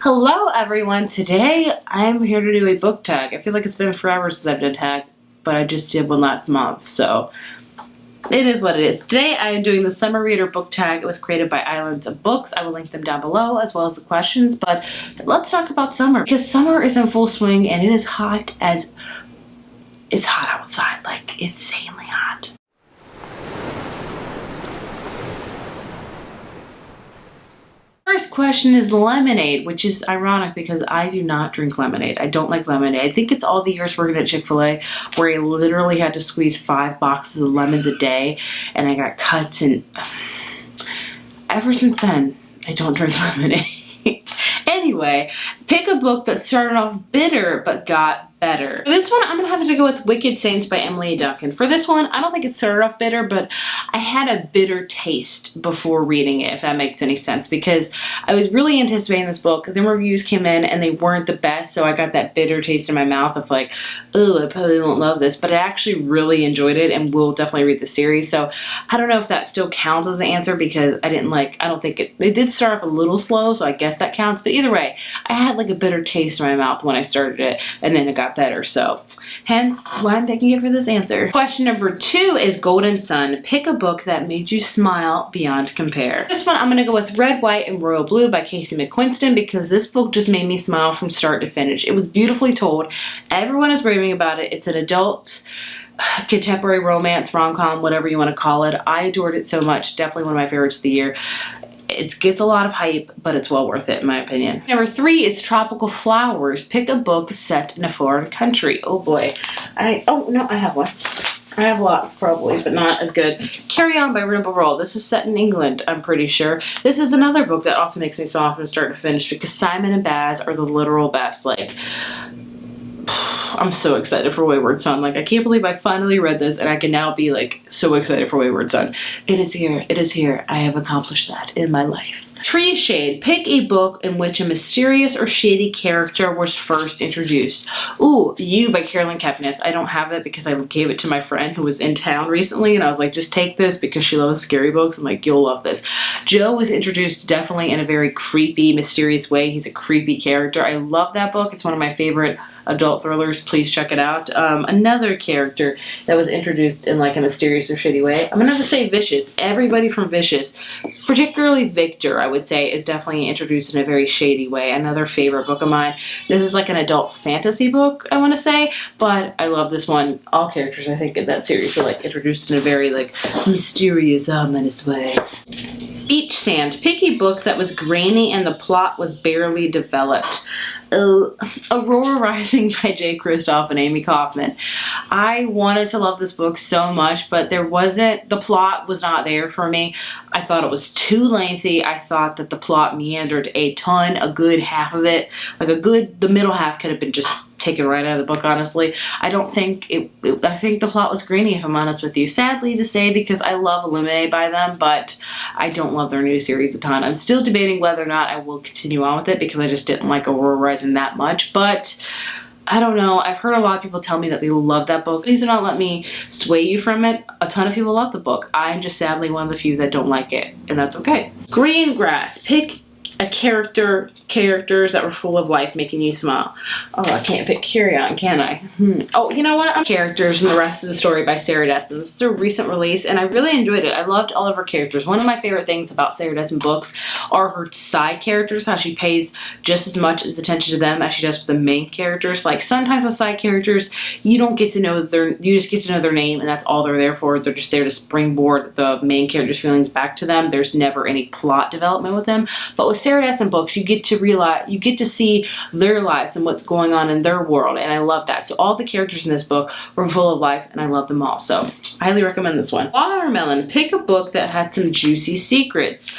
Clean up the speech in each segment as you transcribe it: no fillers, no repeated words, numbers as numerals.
Hello everyone, today I'm here to do a book tag. I feel like it's been forever since I've done tag, but I just did one last month, so it is what it is. Today I am doing the summer reader book tag. It was created by Islands of Books. I will link them down below as well as the questions, but let's talk about summer because summer is in full swing and it is hot as it's hot outside, like insanely hot. First question is lemonade, which is ironic because I do not drink lemonade. I don't like lemonade. I think it's all the years working at Chick-fil-A where I literally had to squeeze 5 boxes of lemons a day and I got cuts, and ever since then, I don't drink lemonade. Anyway, pick a book that started off bitter but got better. For this one, I'm gonna have to go with Wicked Saints by Emily Duncan. For this one, I don't think it started off bitter, but I had a bitter taste before reading it, if that makes any sense, because I was really anticipating this book. Then reviews came in and they weren't the best, so I got that bitter taste in my mouth of like, oh, I probably won't love this, but I actually really enjoyed it and will definitely read the series. So I don't know if that still counts as an answer because I don't think it did start off a little slow, so I guess that counts. But either way, I had like a bitter taste in my mouth when I started it, and then it got better, so hence why I'm taking it for this answer. Question number 2 is Golden Sun. Pick a book that made you smile beyond compare. This one I'm gonna go with Red, White, and Royal Blue by Casey McQuiston because this book just made me smile from start to finish. It was beautifully told. Everyone is raving about it. It's an adult contemporary romance, rom-com, whatever you want to call it. I adored it so much. Definitely one of my favorites of the year. It gets a lot of hype, but it's well worth it in my opinion. Number 3 is Tropical Flowers. Pick a book set in a foreign country. Oh boy. I have one. I have a lot probably, but not as good. Carry On by Rimple Roll. This is set in England, I'm pretty sure. This is another book that also makes me smile from start to finish because Simon and Baz are the literal best. Like, I'm so excited for Wayward Son. Like, I can't believe I finally read this and I can now be like so excited for Wayward Son. It is here. It is here. I have accomplished that in my life. Tree Shade. Pick a book in which a mysterious or shady character was first introduced. Ooh, You by Carolyn Kepnes. I don't have it because I gave it to my friend who was in town recently and I was like, just take this because she loves scary books. I'm like, you'll love this. Joe was introduced definitely in a very creepy, mysterious way. He's a creepy character. I love that book. It's one of my favorite adult thrillers. Please check it out. Another character that was introduced in like a mysterious or shady way. I'm gonna have to say Vicious. Everybody from Vicious, particularly Victor, I would say, is definitely introduced in a very shady way. Another favorite book of mine. This is like an adult fantasy book, I want to say, but I love this one. All characters, I think, in that series are like introduced in a very like mysterious, ominous way. Beach Sand. Pick a book that was grainy and the plot was barely developed. Aurora Rising by Jay Kristoff and Amy Kaufman. I wanted to love this book so much, but the plot was not there for me. I thought it was too lengthy. I thought that the plot meandered a ton, a good half of it. The middle half could have been just taken right out of the book, honestly. I think the plot was grainy, if I'm honest with you. Sadly to say, because I love Illuminate by them, but I don't love their new series a ton. I'm still debating whether or not I will continue on with it because I just didn't like Aurora Rising that much, but I don't know. I've heard a lot of people tell me that they love that book. Please do not let me sway you from it. A ton of people love the book. I'm just sadly one of the few that don't like it, and that's okay. Green Grass. Pick a characters that were full of life, making you smile. Oh, I can't pick Carry On, can I? Oh, you know what? Characters and the Rest of the Story by Sarah Dessen. This is a recent release, and I really enjoyed it. I loved all of her characters. One of my favorite things about Sarah Dessen books are her side characters, how she pays just as much attention to them as she does with the main characters. Like, sometimes with side characters, you don't get to know you just get to know their name, and that's all they're there for. They're just there to springboard the main character's feelings back to them. There's never any plot development with them. But with Sarah Dessen books, you get to see their lives and what's going on in their world, and I love that. So all the characters in this book were full of life, and I love them all. So I highly recommend this one. Watermelon. Pick a book that had some juicy secrets.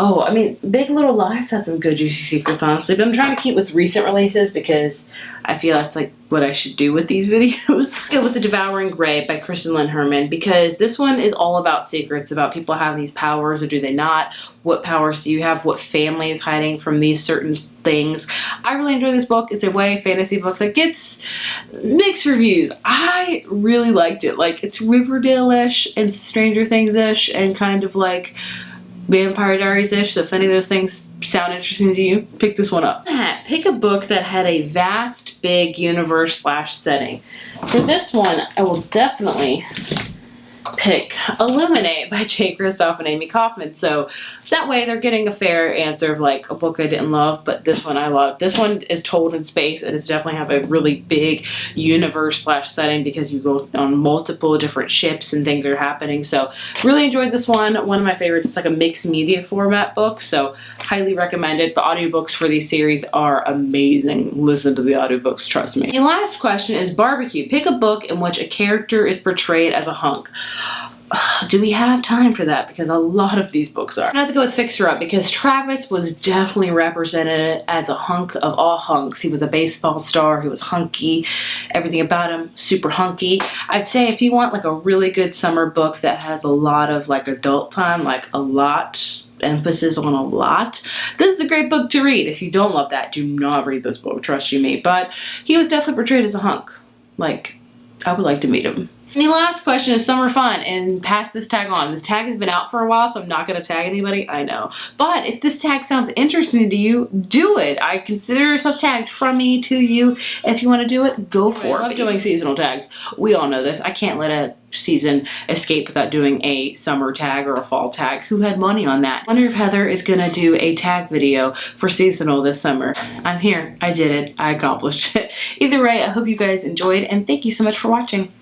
Oh, I mean, Big Little Lies had some good juicy secrets, honestly, but I'm trying to keep with recent releases because I feel that's like what I should do with these videos. Go with The Devouring Gray by Kristen Lynn Herman because this one is all about secrets, about people having these powers or do they not? What powers do you have? What family is hiding from these certain things? I really enjoy this book. It's a YA fantasy book that gets mixed reviews. I really liked it. Like, it's Riverdale-ish and Stranger Things-ish and kind of like Vampire Diaries-ish, so if any of those things sound interesting to you, pick this one up. Pick a book that had a vast, big universe / setting. For this one, I will definitely pick Illuminate by Jay Kristoff and Amy Kaufman. So that way they're getting a fair answer of like a book I didn't love, but this one I love. This one is told in space and it's definitely have a really big universe / setting because you go on multiple different ships and things are happening. So really enjoyed this one. One of my favorites. It's like a mixed media format book, so highly recommended. The audiobooks for these series are amazing. Listen to the audiobooks, trust me. The last question is barbecue. Pick a book in which a character is portrayed as a hunk. Do we have time for that? Because a lot of these books are. I have to go with Fixer Up because Travis was definitely represented as a hunk of all hunks. He was a baseball star. He was hunky. Everything about him, super hunky. I'd say if you want like a really good summer book that has a lot of like adult time, like a lot, emphasis on a lot, this is a great book to read. If you don't love that, do not read this book, trust you me. But he was definitely portrayed as a hunk. Like, I would like to meet him. And the last question is summer fun, and pass this tag on. This tag has been out for a while, so I'm not going to tag anybody, I know. But if this tag sounds interesting to you, do it. I consider yourself tagged from me to you. If you want to do it, go for it. I love doing seasonal tags. We all know this. I can't let a season escape without doing a summer tag or a fall tag. Who had money on that? I wonder if Heather is going to do a tag video for seasonal this summer. I'm here. I did it. I accomplished it. Either way, I hope you guys enjoyed, and thank you so much for watching.